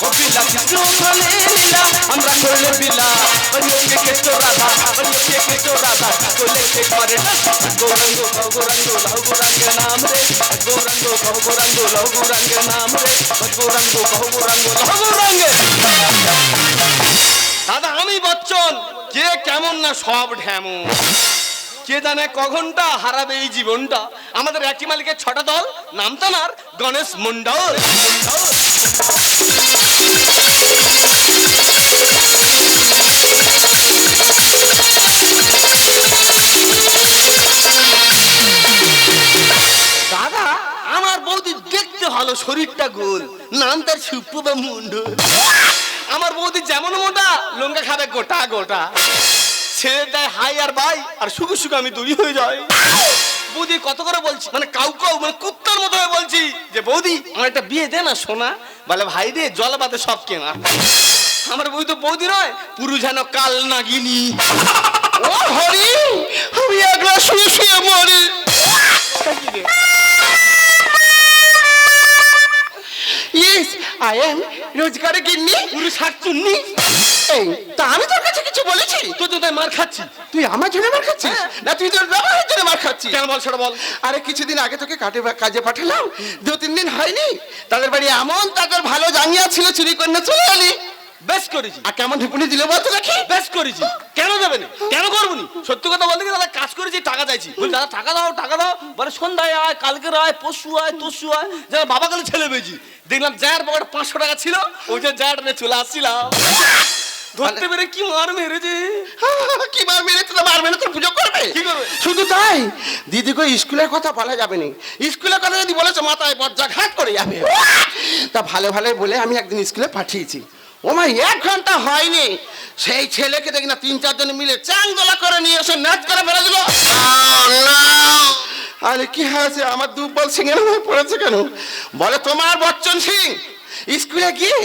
ও বিলা কৃষ্ণ ওখানে লীলা আমরা করলে বিলা ওকে কেটো রাধা ওকে কেটো রাধা কোলে কে করে না গৌরাঙ্গ গৌরাঙ্গ গৌরাঙ্গ নাম রে গৌরাঙ্গ গৌরাঙ্গ গৌরাঙ্গ নাম রে গৌরাঙ্গ গৌরাঙ্গ গৌরাঙ্গ। দাদা আমি বচ্চন, কে কেমন না সব ঢ্যামো, কে জানে কখনটা হারাবে এই জীবনটা। আমাদের একই মালিকের 6টা দল, নাম তার গণেশ মন্ডল। দাদা আমার বৌদি দেখতে ভালো, শরীরটা গোল, নাম তার সুপ্রভা মন্ডল। আমার বৌদি যেমন মোটা, লঙ্কা খাবে গোটা গোটা, ছেড়ে দেয় হাই আর বাই, আর শুকু শুকু আমি দূরি হয়ে যাই। বৌদি কত করে বলছি, মানে কাউ কাউ মানে কুত্তার মতো হয়ে বলছি যে বৌদি আমার একটা বিয়ে দে না সোনা। বলে ভাই রে জল বাদে সব কেনা। আমার বৌদি তো বৌদি নয়, পুরু যেন কাল নাগিনী। ও হরি আমি একলা শুয়ে শুয়ে মরি। Yes, I am রোজগারে গিন্নি পুরু শাকচুন্নি। এই তা আমি তোর কাছে কিছু বলেছি? তো তো তাই মার খাচ্ছি। তুই আমার জন্য মার খাচ্ছিস না তুই তোর ব্যবহারের জন্য মার খাচ্ছিস? কেন বল সেটা বল। আরে কিছুদিন আগে তোকে কাজে পাঠালাম, 2-3 দিন হয়নি, তাদের বাড়ি এমন তাদের ভালো জাঙ্গিয়া ছিল, চুরি করে চলে এলি। বেশ করেছি। আর কেমন ঢিপুনি দিলে বলতো দেখি? বেশ করেছি। কেন দেবে না, কেন করবো নি? সত্যি কথা বলতে গেলে দাদা কাজ করেছি, টাকা চাইছি। বলি দাদা টাকা দাও টাকা দাও, বলে সন্ধ্যায় আয়, কালকের আয়, পরশু আয়, তরশু আয়। যারা বাবা কালে ছেলে পেয়েছি, দেখলাম যার পকেটে 500 টাকা ছিল, ওই যে যার নিয়ে চলে আসছিলাম। ধরতে পেরে কি মার মেরেছে। কি মার মেরেছে? তো মার মেরে তোর পুজো করবে? কি করবে? শুধু তাই দিদিকে স্কুলের কথা বলা যাবে না, স্কুলের কথা যদি বলেছে মাথায় বজ্রাঘাত করে যাবে। তা ভালো ভালো বলে আমি একদিন স্কুলে পাঠিয়েছি। ও মা 1 ঘন্টা হয়নি, সেই ছেলেকে দেখি না 3-4 জন মিলে চাংদোলা করে নিয়ে এসে নাচ করে ফেলে দিল। আরে কি হয়েছে, আমার দুর্বল সিংহের হয়ে পড়েছে কেন? বলে তোমার বচ্চন সিং স্কুলে গিয়ে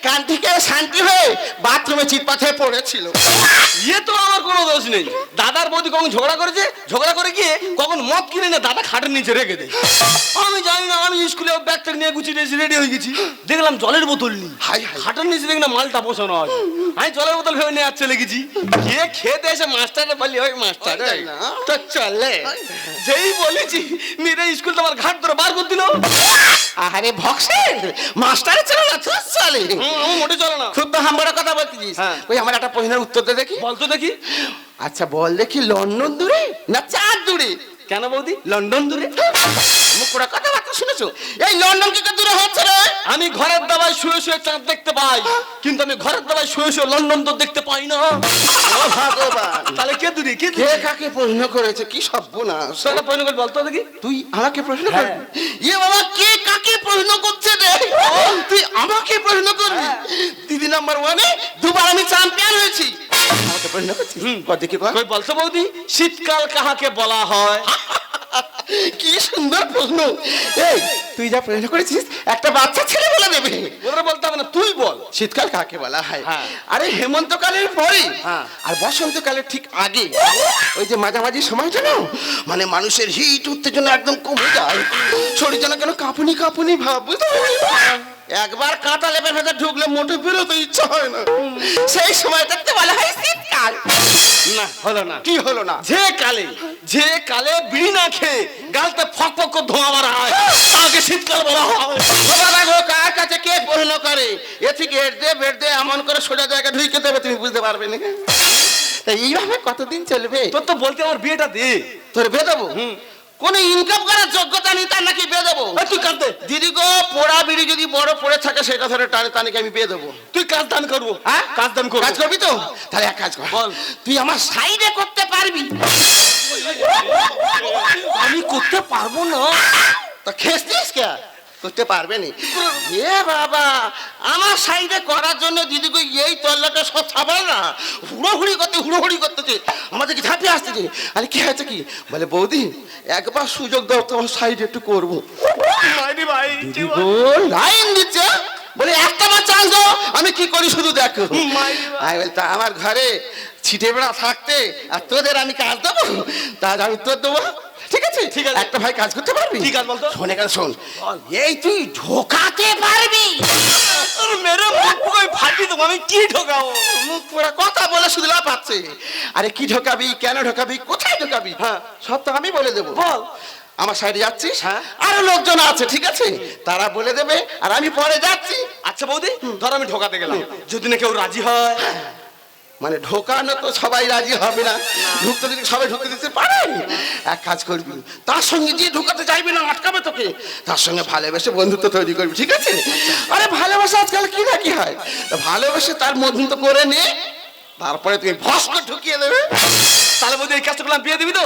কান থেকে শান্তি হয়ে বাথরুমে চিৎপাত হয়ে পড়েছিল। ইয়ে তো আমার কোনো দোষ নেই। দাদার বৌদি কখন ঝগড়া করেছে, ঝগড়া করে গিয়ে কখন মদ কিনে না দাদা খাটের নিচে রেখে দেয়। আমি জানি না, আমি স্কুলে ব্যাগ ট্যাগ নিয়ে গুছিয়ে রেডি হয়ে গেছি, দেখলাম জলের বোতল নেই, খাটের নিচে দেখি না মালটা বসানো আছে। আমি জলের বোতল ভেবে নিয়ে চলে গেছি, গিয়ে খেতে এসে মাস্টারে বলি ওই মাস্টার তো চলে, যেই বলেছি মেরে স্কুল তো আমার ঘাট ধরে বার করে দিল। আরে ভক্সের মাস্টারে চলে না তুই চলে। আমার মোটে চলে না। খুব হামবড়া কথা বলতেছিস। ওই আমার একটা প্রশ্নের উত্তর দে দেখি। বলতো দেখি। আচ্ছা বল দেখি, লন্ডন দূরে না চাঁদ দূরে? কেন বৌদি লন্ডন দূরে? মুখরা কথাবার্তা শুনেছো? এই লন্ডন কি দূরে হচ্ছে রে? আমি ঘরের দাবায় শুয়ে শুয়ে চাঁদ দেখতে পাই, কিন্তু আমি ঘরের দাবায় শুয়ে শুয়ে লন্ডন তো দেখতে পাই না। ও ভগবান, তাহলে কে দূরে? কে কে কাকে প্রশ্ন করেছে? কি সর্বনাশ! সেটা প্রশ্ন করে বলতো দেখি। তুই আমাকে প্রশ্ন করবি? ইয়ে বাবা, কে কাকে প্রশ্ন করছে রে? তুই আমাকে প্রশ্ন করবি? দিদি নাম্বার 1-এ 2 বার আমি চ্যাম্পিয়ন হয়েছি, আমাকে প্রশ্ন করছিস? দেখি কই বলতো বৌদি, শীতকাল কাহাকে বলা হয়? কি সুন্দর প্রশ্ন! এই তুই যা প্রশ্ন করেছিস একটা বাচ্চা ছেলে বলে দেবে। ওরা বলতে হবে না, তুই বল। শীতকাল কাকে বলা হয়? আরে হেমন্তকালের পরে আর বসন্তকালের ঠিক আগে, ওই যে মাঝামাঝি সময়টা না, মানে মানুষের হিট উত্তেজনা একদম কমে যায়, শরীর যেন কেন কাঁপুনি কাঁপুনি ভাব, বুঝতে পারলি? একবার কাঁটা লেপের ভেতর ঢুকলে মোটে বেরোতে ইচ্ছা হয় না, সেই সময়টাতে বলা হয় শীতকাল। না হলো না। কি হলো না? যে কালে বিড়ি না খেয়ে গালতে ফক ফক করে ধোঁয়া মারা হয়, তাকে শীতকাল বলা হয়। দেখো কার কাছে কে প্রশ্ন করে, এ থেকে বেড দে এমন করে সোজা জায়গায় ঢুকে দেবে, তুমি বুঝতে পারবে না। এইভাবে কতদিন চলবে? তোর তো বলতে আমার বিয়েটা দে। তোর বিয়ে দেবো? কোন ইনকাম করার যোগ্যতা নেই তার নাকি বিয়ে দেবো? তুই কাজ দে। দিদি গো, পোড়া বিড়ি যদি বড় পড়ে থাকে সেটা ধরে টানে তানিকে আমি বিয়ে দেবো। তুই কাজ দান করবো। হ্যাঁ কাজ দান করবো। কাজ করবি তো? তাহলে এক কাজ কর, বল। তুই আমার সাইডে করতে পারবি? আমি করতে পারবো না। তা খেসতিস কে? করতে পারবে নি? এ বাবা, আমার সাইডে করার জন্য দিদি গো এই তল্লাটা সব ছাপাল না, হুড়োহুড়ি করতেছে, আমাদেরকে ঝাঁপিয়ে আসতেছে। আরে কি হয়েছে কি? বলে বৌদি একবার সুযোগ দাও, তোমার সাইডে একটু করবো। লাইন দিচ্ছে, বলে একটা বার চান্স দাও, আমি কি করি শুধু দেখো। তা আমার ঘরে ছিটে বেড়া থাকতে আর তোদের আমি কাজ দেবো, তা আমি তোর দেবো। ঠিক আছে, ঠিক আছে, একটা ভাই কাজ করতে পারবি? কি কাজ বলতো? শোন, এই তুই ঢোকাতে পারবি? মেরে ঢোকাবো আমি, কি ঢোকাবো? মুখ পুরা কথা বলে শুধু লাফাচ্ছে। আরে কি ঢোকাবি, কেন ঢোকাবি, কোথায় ঢোকাবি, হ্যাঁ। সব তো আমি বলে দেবো। বল। আমার সাইডে যাচ্ছিস, হ্যাঁ। আরো লোকজন আছে, ঠিক আছে, তারা বলে দেবে, আর আমি পরে যাচ্ছি। আচ্ছা বৌদি, ধর আমি ঢোকাতে গেলাম, যদি না কেউ রাজি হয়। মানে ঢোকানো তো সবাই রাজি হবে না, ঢুকতে দিলে সবাই ঢুকতে দিতে পারে। এক কাজ করবি, তার সঙ্গে যে ঢুকাতে চাইবি না, আটকাবে তোকে, তার সঙ্গে ভালোবেসে বন্ধুত্ব তৈরি করবি, ঠিক আছে? আরে ভালোবাসা আজকাল কি না কি হয়, তা ভালোবেসে তার বন্ধুত্ব করে নে, তারপরে তুমি ভস্ম ঢুকিয়ে দেবে। তাহলে বৌদি এই কাজটা করলাম, বিয়ে দিবি তো?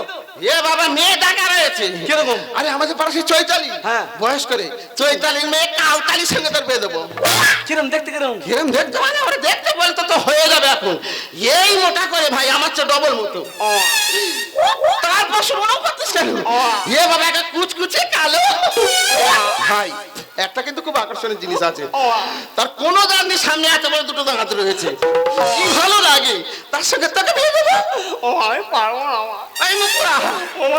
এ বাবা, মেয়ে ডাকা রয়েছে। কিরকম? আরে আমাদের পাশে চৈতালি, হ্যাঁ। বয়স করে চৈতালির মেয়ে কাউতালির সঙ্গে তোর বিয়ে দেবো। কিরম দেখতে, কিরম? কিরম দেখতে মানে, ওরা দেখতে বলতে তো হয়ে যাবে এখন, এই মোটা করে ভাই, আমার চেয়ে ডবল মতো। তারপর শুনো করতেছ কেন? এ বাবা, একটা কুচকুচে কালো ভাই, একটা কিন্তু খুব আকর্ষণীয় জিনিস আছে, তার কোনো দাঁত নেই, সামনে এত বড় দুটো দাঁত রয়েছে, কি ভালো লাগে, তার সঙ্গে তাকে বিয়ে দেবো। আমি পারবো না, এই মুকুরা,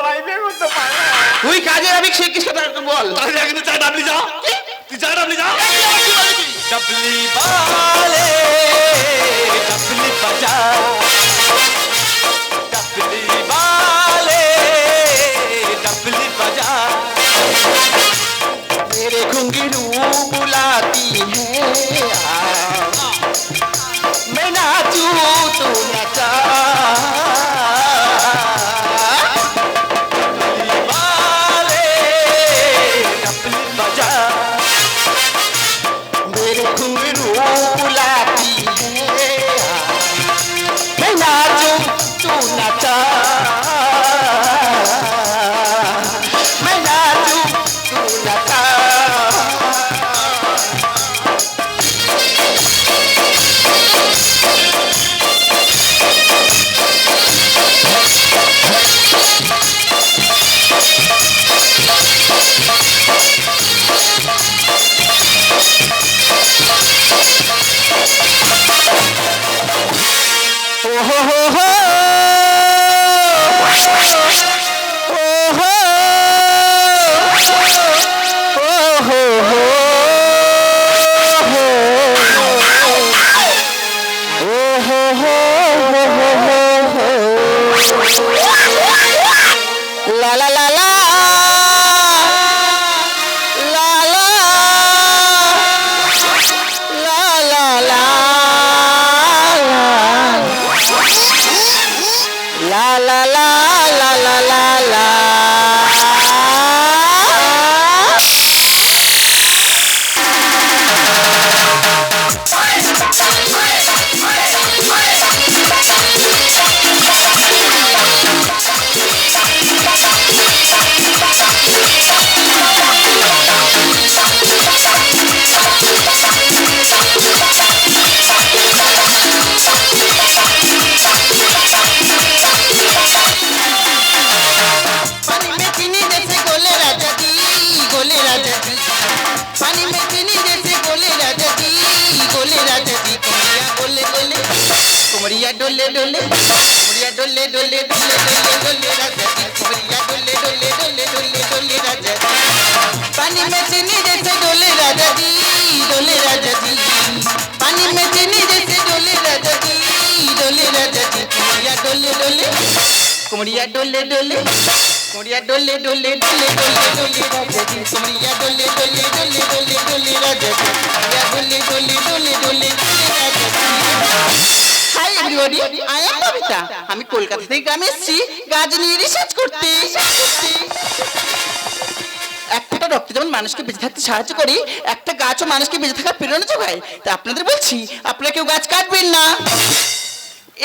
আমি বিয়ে করতে পারবো না। তুই কাজে যাবি, সে কিছু বল। তাহলে এখানে চাই, ডাবলি যা, তুই যা, ডাবলি যা। ডাবলি বালে, ডাবলি বাজা, ডাবলি বালে, ডাবলি বাজা। मेरे घुंघरू बुलाती है, मैं नाचूं तू नचा। डाबली बाले, डाबली बाजा। मेरे घुंघरू बुलाती है, मैं नाचूं तू नचा, मैं नाचूं तू नचा। La la la la, la la, la la la, la la la, la la la la. पानी में चीनी जैसे गोले राजा जी, गोले राजा जी, पानी में चीनी जैसे गोले राजा जी, गोले राजा जी, कुमरिया गोले गोले, कुमरिया डोले डोले, कुमरिया डोले डोले डोले डोले डोले राजा जी, कुमरिया डोले डोले डोले डोले डोले राजा जी, पानी में चीनी जैसे डोले राजा जी, डोले राजा जी, पानी में चीनी जैसे डोले राजा जी, डोले राजा जी, कुमरिया डोले डोले, कुमरिया डोले डोले, कुमरिया डोले डोले डोले डोले डोले राजा जी, कुमरिया डोले डोले डोले डोले डोले राजा जी, कुमरिया डोले डोले डोले डोले डोले राजा जी। Hi everybody, I am Babita. আমি কলকাতা থেকে গ্রামে এসেছি গাছ নিয়ে রিসার্চ করতে। একটা রক্ত যেমন মানুষকে বেঁচে থাকতে সাহায্য করে, একটা গাছও মানুষকে বেঁচে থাকার প্রেরণা যোগায়। তা আপনাদের বলছি, আপনারা কেউ গাছ কাটবেন না।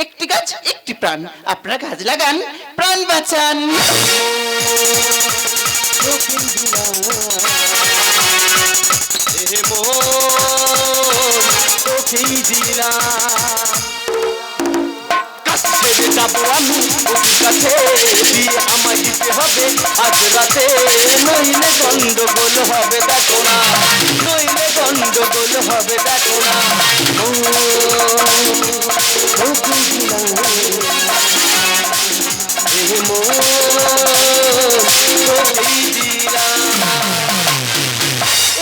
একটি গাছ একটি প্রাণ, আপনারা গাছ লাগান, প্রাণ বাঁচান। তোকেই দিলাম, কাছে যাবো আমি ওদের কাছে, বিয়ে আমায় দিতে হবে আজ রাতে, নইলে গন্ডগোল হবে দেখো না, নইলে গন্ডগোল হবে দেখো না।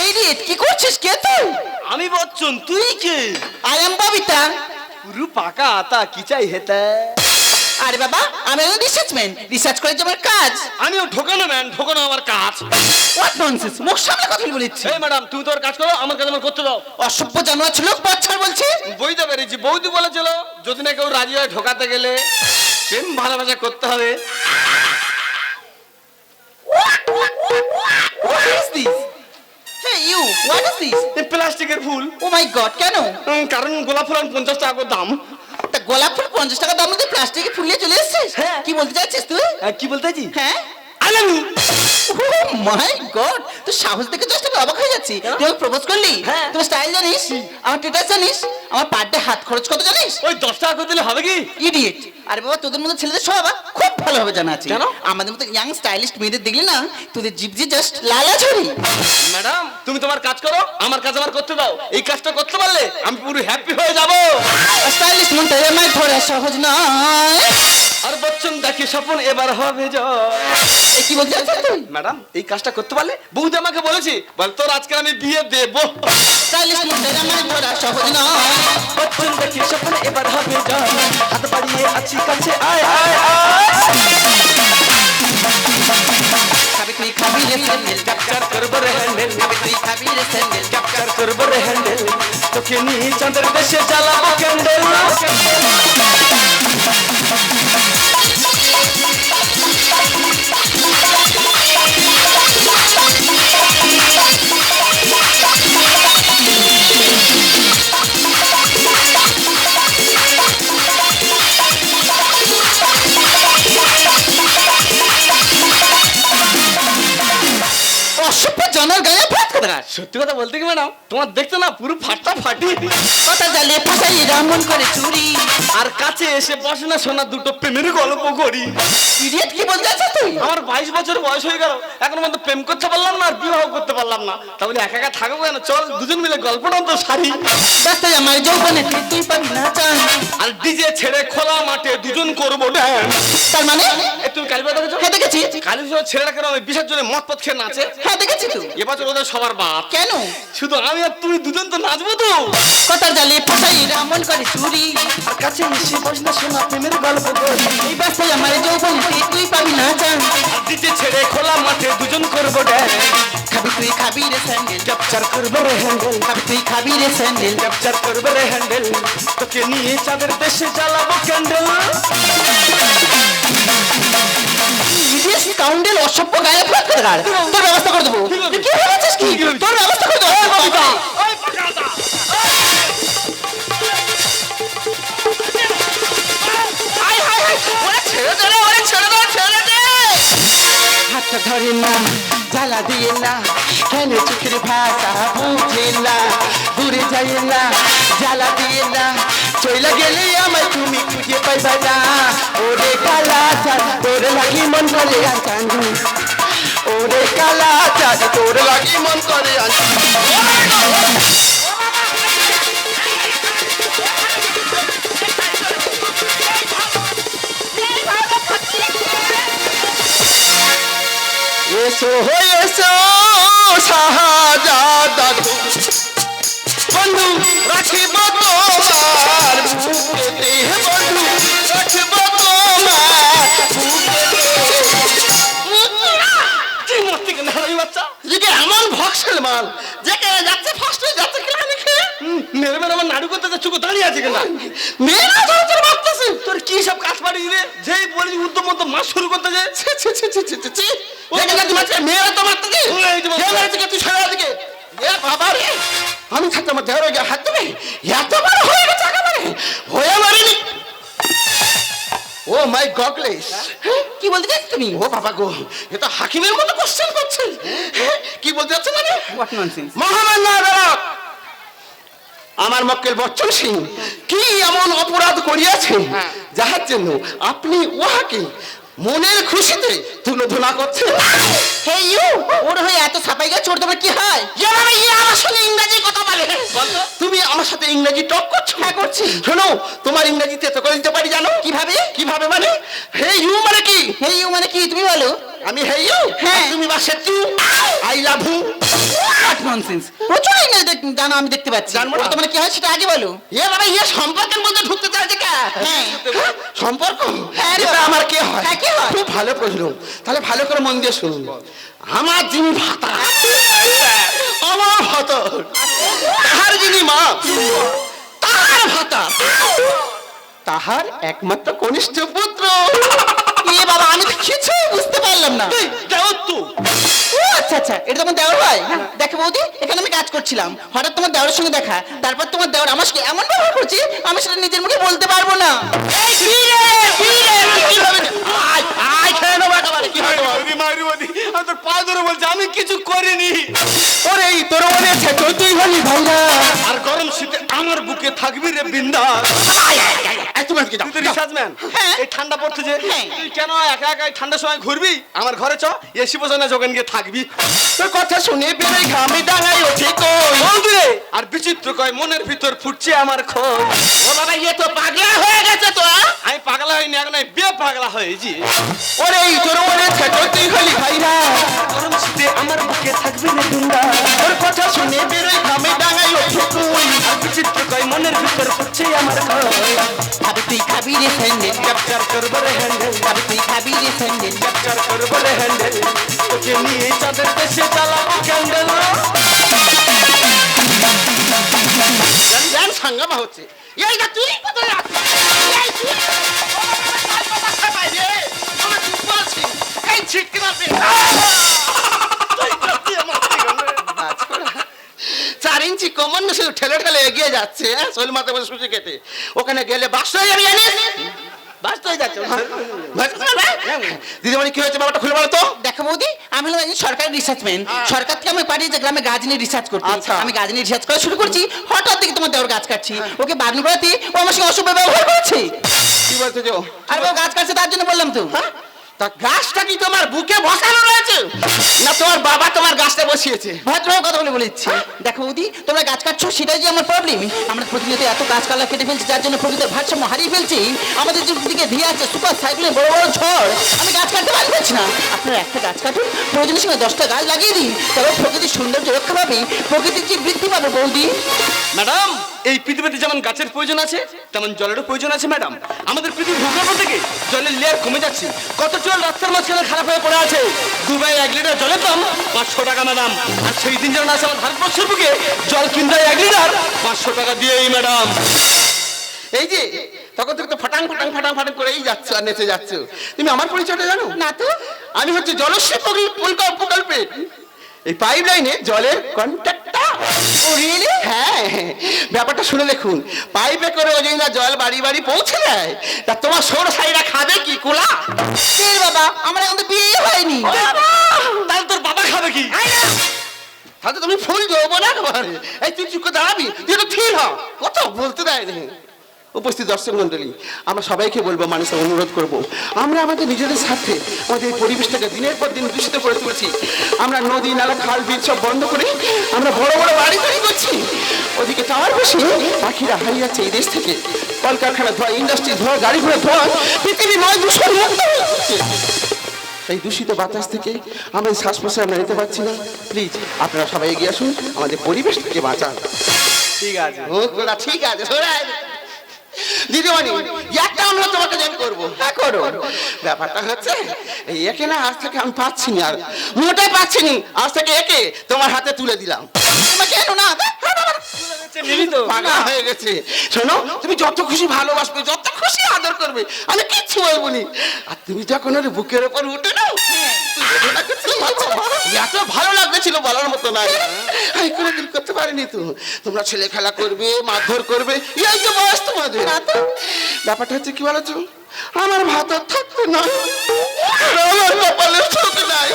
এই রে, কি করছিস? কে তুই? আমি বচ্চন, তুই কে? I am Babita. পুরু পাকা আতা, কি চাই হেতে? আরে বাবা, আমি একজন রিসার্চম্যান, রিসার্চ করে যে আমার কাজ। আমিও ঢোকানো ম্যান, ঢোকানো আমার কাজ। হোয়াট ননসেন্স, মুখ সামনে কথা বলেছি। এই ম্যাডাম, তুমি তোমার কাজ করো, আমার কাজ আমার করতে দাও। অসভ্য জানোয়ার ছিল, বাচ্চার বলছি। বইতে পেরেছি, বৌদি বলেছিল যদি না কেউ রাজি হয় ঢোকাতে গেলে প্রেম ভালোবাসা করতে হবে। What is this? Hey you, what is this? এই প্লাস্টিকের ফুল। Oh my god, কেন? কারণ গোলাপ ফুল 50 টাকা করে দাম। তা গোলাপ ফুল 50 টাকা দাম দিয়ে প্লাস্টিকে ফুল নিয়ে চলে এসেছিস? হ্যাঁ। কি বলতে চাচ্ছিস তুই? কি বলতেছি? হ্যাঁ? I love you. Oh my god, তুই সাহস দেখে জাস্ট আমি অবাক হয়ে যাচ্ছি। তুই আমাকে প্রপোজ করলি? হ্যাঁ। তোমার স্টাইল জানিস? আমার স্ট্যাটাস জানিস? আমার পার ডে হাত খরচ কত জানিস? ওই 10 টাকা করে দিলে হবে কি? ইডিয়েট। আরে বাবা, তোদের মতো ছেলেদের স্বভাব খুব ভালোভাবে জানা আছে। কেন? আমাদের মতো ইয়াং স্টাইলিস্ট মেয়েদের দেখলি না, তোদের জিভ যে জাস্ট লালা ঝরি। ম্যাডাম, তুমি তোমার কাজ করো, আমার কাজ আমার করতে দাও। এই কাজটা করতে পারলে আমি পুরো হ্যাপি হয়ে যাব। স্টাইলিস্ট মনটা এমআই ধরে সহজ নয়। আর বচ্চন দেখি স্বপ্ন এবার হবে জয়। এ কি বলতে চাচ্ছিস তুই? ম্যাডাম, এই কাজটা করতে পারলে বৌদি আমাকে বলেছি, বল তোর আজকে আমি বিয়ে দেব। স্টাইলিস্ট মনটা এমআই ধরে সহজ নয়। বচ্চন দেখি স্বপ্ন এবার হবে জয়। হাত বাড়িয়ে আছি কাছে, আয় আয় আয়। খাবি তুই খাবি রে স্যান্ডেল, ক্যাপচার করবো রে হ্যান্ডেল, খাবি তুই খাবি রে স্যান্ডেল। ক্যাপচার করবো রে হ্যান্ডেল। তোকে নিয়ে চাঁদের দেশে জ্বালাবো ক্যান্ডেল। অসভ্য জানার গায়ে ফাট করে গাছ। সত্যি কথা বলতে কি ম্যাডাম, তোমার দেখতে না পুরো ফাটা ফাটি। কথা জ্বালিয়ে ফাঁসাই রামন করে চুরি। আর কাছে এসে বসে না শোনা দুটো প্রেমের গল্প করি। ইডিয়েট, কি বলতে চাচ্ছিস তুই? আমার 22 বছর বয়স হয়ে গেল, এখনো পর্যন্ত প্রেম করতে পারলাম না আর বিবাহ করতে পারলাম না। তাহলে একা একা থাকবো কেন? চল দুজন মিলে গল্পটা তো সারি। রাস্তায় আমার যৌবনে তুই পাবি না চান। আর ডিজে ছেড়ে খোলা মাঠে দুজন করবো ড্যান্স। তার মানে? তুমি কালীবা দেখেছো? হ্যাঁ দেখেছি। কালী ছেলেরা কেন আমি বিশেষ জন্য মদ পথ খেয়ে নাচে? হ্যাঁ দেখেছি তো। এবছর ওদের সবার বাপ। কেন? শুধু আমি আর তুমি দুজন তো নাচবো তো। কথা জ্বালিয়ে ফাঁসাই রামন করে চুরি। আর কাছে এসে বসে না শোনা প্রেমের গল্প করি। এই রাস্তায় আমার যৌবনে তুই পাবি না চান। আর ডিজে ছেড়ে খোলা মাঠে দুজন করবো ড্যান্স। খাবি তুই খাবি রে স্যান্ডেল, ক্যাপচার করবো রে হ্যান্ডেল, খাবি তুই খাবি রে স্যান্ডেল। ক্যাপচার করবো রে হ্যান্ডেল। তোকে নিয়ে চাঁদের দেশে জ্বালাবো ক্যান্ডেল। ইডিয়েট স্কাউন্ডেল, অসভ্য গায়ে ফাট করে গাছ। তোর ব্যবস্থা করে দেবো। তুই কি ভেবেছিস কি? তোর ব্যবস্থা করে দেবো। ওই পাকাতা। আয় হায় হায়, ওরে ছেড়ে দে রে, ওরে ছেড়ে দে, ছেড়ে দে। হাতটা ধরে না, জ্বালা দিয়ে না, কেন চোখের ভাষা বুঝে না, দূরে যাই না, জ্বালা দিয়ে না, চইলা গেলে আমায় তুমি খুঁজে পাইবা না। ওরে কালা চাঁদ, তোর লাগি মন করে আনচান। ওরে কালা চাঁদ, তোর লাগি মন করে আনচান। এসো এসো শাহজাদা গো, বন্ধু রাখিব তোমার বুকেতে, বন্ধু রাখিব তোমার কি মস্তি কেন হারামি বাচ্চা? বুকেতে। এমন ভক্সেল মাল যেখানে যাচ্ছে ফার্স্ট হয়ে যাচ্ছে কিলানি খেয়ে। মেরে মেরে আমার নাড়ু করতে চুকো দাঁড়িয়ে আছে কেন? মেয়েরা ধরতে পারতেছে। তোর কি সব কাজ পাড়ি রে? যেই বলি উদ্যম মতো মাছ শুরু করতে যায়। ছি ছি ছি ছি ছি ছি ছি। যেখানে তুমি আজকে মেয়েরা তো মারতেছে, এই যে কে মেরেছে কে? তুই সরে দিকে। এ বাবা রে, আমি থাকতে আমার দেহরে গিয়ে হাত দেবে, এত বড় হয়ে গেছে একেবারে, হয়ে মারিনি। ও মাই গডলেস, কি বলতে চাচ্ছিস তুমি? ও বাবা গো, এ তো হাকিমের মতো কোশ্চেন করছে। কি বলতে যাচ্ছে মানে? What nonsense. মহামান্য আদালত, আমার মক্কেল বচ্চন সিং কি এমন অপরাধ করিয়াছে যাহার জন্য আপনি উহাকে মনের খুশিতে তুলোধনা করছেন? হে ইউ, ওর হয়ে এত ছাপাই গেছে, ওর তোমার কি হয়? আমার সঙ্গে ইংরেজি কথা বলে। বলতো তুমি আমার সাথে ইংরেজি টক করছো? হ্যাঁ, করছি। শোনো, তোমার ইংরেজিতে তো করে দিতে পারি জানো? কিভাবে? কিভাবে মানে? হে ইউ মানে কি? হে ইউ মানে কি তুমি বলো? আমি হে ইউ, হ্যাঁ। তুমি বাসে too, I love you. What nonsense! প্রচুর ইংরেজি জানো আমি দেখতে পাচ্ছি। জানবো না। ওটা মানে কি হয় সেটা আগে বলো। এ বাবা, ইয়ে সম্পর্কের মধ্যে ঢুকতে চাইছে কে? হ্যাঁ। সম্পর্ক? হ্যাঁ রে এটা বাবা। আমার কে হয়? হ্যাঁ, কে হয়? খুব ভালো প্রশ্ন। তাহলে ভালো করে মন দিয়ে শুনুন। আমার যিনি ভাতা, আমার ভাতা, তাহার যিনি মা, তাহার ভাতা, তাহার একমাত্র কনিষ্ঠ পুত্র। এ বাবা, আমি তো কিছুই বুঝতে পারলাম না। এই, দেও তো। ও আচ্ছা আচ্ছা, এটা তোমার দেওর হয়? দেখো বৌদি, এখানে আমি কাজ করছিলাম, হঠাৎ তোমার দেওরের সঙ্গে দেখা, তারপর তোমার দেওর আমার সঙ্গে এমন ব্যবহার করছে আমি সেটা নিজের মুখে বলতে পারবো না। এই, কি রে, কি রে, কি হবে? আয়, আয়, খেয়ে নেবো একেবারে, কি হবে? আমি তোর পা ধরে বলছি আমি কিছু করিনি। ওরে, এই তোর মনে আছে তুই হলি ভাইরা। আর গরম শীতে আমার বুকে থাকবি রে বিন্দাস। তুমি কি তুই তো রিসার্চম্যান। হ্যাঁ। এই ঠান্ডা পড়ছে যে, হ্যাঁ। তুই কেন একা একা এই ঠান্ডার সময় ঘুরবি? আমার ঘরে চ, এসি বসানো যোগান গিয়ে থাকবি। তোর কথা শুনে বেরোই ঘামে ডাঙাই ওঠে কই। বলবি রে। আর বিচিত্র কয় মনের ভিতর ফুটছে আমার খোঁজ। ও বাবা, ইয়ে তো পাগলা হয়ে গেছে তো। আমি পাগলা হইনি, এখন আমি বিয়ে পাগলা হয়েছি। ওরে, এই তোর মনে আছে তুই হলি ভাইরা। গরম শীতে আমার বুকে থাকবি রে বিন্দাস। তোর কথা শুনে বেরোই ঘামে ডাঙাই ওঠে কই। আর বিচিত্র কয় মনের ভিতর ফুটছে আমার খোঁজ। খাবি তুই খাবি রে স্যান্ডেল, ক্যাপচার করবো রে হ্যান্ডেল, খাবি তুই খাবি রে স্যান্ডেল। ক্যাপচার করবো রে হ্যান্ডেল। তোকে নিয়ে চাঁদের দেশে চালাবো ক্যান্ডেল। জান সাঙ্গামা হচ্ছে। এই না, তুই কোথায় আছিস? এই তুই, ও বাবা, কাল বাবা সবাই রে, আমার চুপ বলছি। এই ছিটকে মারবে। বাছড়া। 4 ইঞ্চি কোমর না শুধু ঠেলে ঠেলে এগিয়ে যাচ্ছে, হ্যাঁ, শোল মাথা বসে সুচি কেটে। ওখানে গেলে বাস্ত হয়ে যাবে জানিস? বাস্ত হয়ে যাচ্ছে। দিদিমণি, কি হয়েছে ব্যাপারটা খুলে বলো তো। দেখো বৌদি, আমি হলাম একজন সরকারি রিসার্চম্যান। সরকার থেকে আমি পাঠিয়েছে গ্রামে গাছ নিয়ে রিসার্চ করতে। আচ্ছা। আমি গাছ নিয়ে রিসার্চ করা শুরু করছি, হঠাৎ থেকে তোমার দেওর গাছ কাটছি। ওকে বারণ করাতে ও আমার সঙ্গে অসভ্য ব্যবহার করছে। কি বলছো যে? আর ও গাছ কাটছে তার জন্য বললাম তো। হ্যাঁ? তা গাছটা কি তোমার বুকে বসানো রয়েছে, না তোমার বাবা তোমার গাছটা বসিয়েছে? ভদ্রভাবে কথা বলে বলেছি। দেখো বৌদি, তোমরা গাছ কাটছো সেটাই যে আমার প্রবলেম। আমরা প্রতিনিয়ত এত গাছপালা কেটে ফেলছি যার জন্য প্রকৃতির ভারসাম্য হারিয়ে ফেলছি। আমাদের দিকে ধেয়ে আছে সুপার সাইক্লোন, বড় বড় ঝড়। আমি গাছ কাটতে পারছি না। আপনারা একটা গাছ কাটুন, প্রয়োজনের সঙ্গে 10টা গাছ লাগিয়ে দিন, তবে প্রকৃতির সৌন্দর্য রক্ষা পাবে, প্রকৃতির যে বৃদ্ধি পাবে বৌদি। ম্যাডাম, এই পৃথিবীতে যেমন গাছের প্রয়োজন আছে তেমন জলেরও প্রয়োজন আছে ম্যাডাম। আমাদের পৃথিবীর ভূগর্ভ থেকে জলের লেয়ার কমে যাচ্ছে। কত জল রাস্তার মাঝখানে খারাপ হয়ে পড়ে আছে। দুবাই 1 লিটার জলের দাম 500 টাকা ম্যাডাম। আর সেই দিন যেমন আছে আমার ভারতবর্ষের বুকে জল কিনতে হয় 1 লিটার 500 টাকা দিয়েই ম্যাডাম। এই যে তখন থেকে তো ফাটাং ফাটাং ফাটাং ফাটাং করেই যাচ্ছ আর নেচে যাচ্ছ। তুমি আমার পরিচয়টা জানো? না তো। আমি হচ্ছে জলশ্রী প্রকল্পে এই পাইপ লাইনে জলের কন্ট্রাক্টর। ও রিয়েলি? হ্যাঁ, ব্যাপারটা শুনে দেখুন। পাইপে করে ওই না জল বাড়ি বাড়ি পৌঁছে দেয়, তা তোমার সৌর সাইরা খাবে কি কোলা? বাবা, আমার এখন তো বিয়ে হয়নি। তাহলে তোর বাবা খাবে কি? তাহলে তুমি ফুল যাবো না একেবারে। এই তুই চুপ করে দাঁড়াবি, তুই তো ঠিক হ, কত বলতে দেয় না। উপস্থিত দর্শক মন্ডলী, আমরা সবাইকে বলবো, মানুষের অনুরোধ করব, আমরা আমাদের নিজেদের স্বার্থে আমাদের এই পরিবেশটাকে দিনের পর দিন দূষিত করে তুলছি। আমরা নদী নালা খাল বিল সব বন্ধ করে আমরা বড় বড় বাড়ি তৈরি করছি। ওদিকে টাওয়ার বসে পাখিরা হারিয়ে যাচ্ছে এই দেশ থেকে। কলকারখানা ধোয়া, ইন্ডাস্ট্রি ধোয়া, গাড়ি ঘোড়া ধোয়া, পৃথিবী নয় দূষণ মুক্ত হয়ে যাচ্ছে। এই দূষিত বাতাস থেকে আমরা শ্বাস প্রশ্বাস আমরা নিতে পারছি না। প্লিজ আপনারা সবাই এগিয়ে আসুন, আমাদের পরিবেশটাকে বাঁচান। ঠিক আছে। ও কোলা, ঠিক আছে। দিদিমণি, একটা আমরা তোমাকে জয়েন করবো। হ্যাঁ, করো। ব্যাপারটা হচ্ছে এই একে না আজ থেকে আমি পাচ্ছি না, আর মোটাই পাচ্ছি না। আজ থেকে একে তোমার হাতে তুলে দিলাম। তোমাকে কেন না? পাগলা হয়ে গেছে। শোনো, তুমি যত খুশি ভালোবাসবে, যত খুশি আদর করবে, আমি কিচ্ছু বলবো নি। আর তুমি যখন ওর বুকের ওপর উঠে নাও, এত ভালো লাগতেছিল বলার মতো নাই। আমি কোনোদিন করতে পারিনি। তো তোমরা ছেলে খেলা করবে, মারধর করবে, এই তো বয়স তোমাদের। ব্যাপারটা হচ্ছে কি বলছো, আমার ভাত আর থাকতে নাই, আমার কপালে চোখ নাই।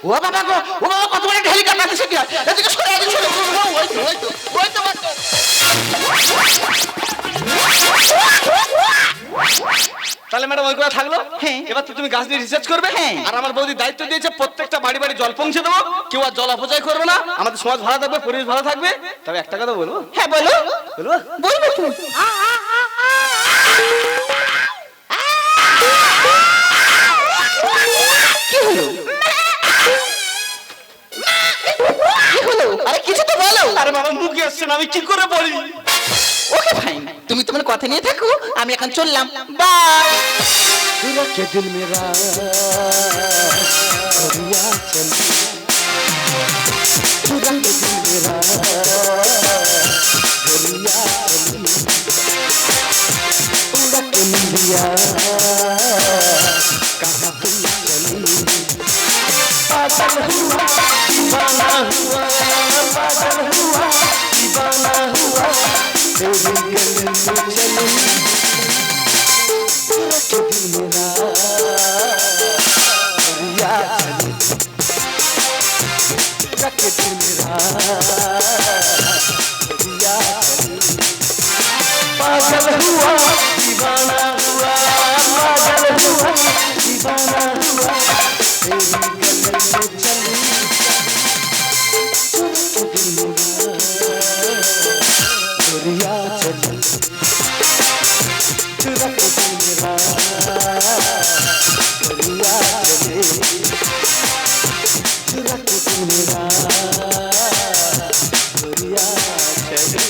ও বাবা গো, ও বাবা, কত বড় একটা হেলিকপ্টার আছে সেটা, এদিকে সরে, এদিকে সরে। ওই তো, ওই তো, ওই তো, ওই তো। তাহলে ম্যাডাম ম্যাডাম ওই কথা থাকলো। হ্যাঁ। এবার তো তুমি গাছ নিয়ে রিসার্চ করবে। হ্যাঁ। আর আমার বৌদি দায়িত্ব দিয়েছে প্রত্যেকটা বাড়ি বাড়ি জল পৌঁছে দেবো, কেউ আর জল অপচয় করবে না, আমাদের সমাজ ভালো থাকবে, পরিবেশ ভালো থাকবে। তবে একটা কথা বলবো, হ্যাঁ বলো, বলবো বলবো তুমি। কি হলো? কি হলো? আরে কিছু তো বলো। আরে বাবা মুখে আসছে না, আমি কি করে বলি? ওকে ফাইন, তুমি তোমার কথা নিয়ে থাকো, আমি এখন চললাম, বাই। के दिल मेरा दरिया चली पूरा के दिल मेरा दरिया चली पूरा के निंदिया कहाँ तुम चली पागल हुआ दीवाना हुआ पागल हुआ दीवाना हुआ तेरी गली में चली के दिल मेरा दरिया चली के दिल मेरा दरिया चली पागल हुआ दीवाना हुआ पागल हुआ दीवाना हुआ तेरी गली में चली के दिल मेरा दरिया चली चुरा के दिल मेरा दरिया चले चुरा के दिल मेरा दरिया चले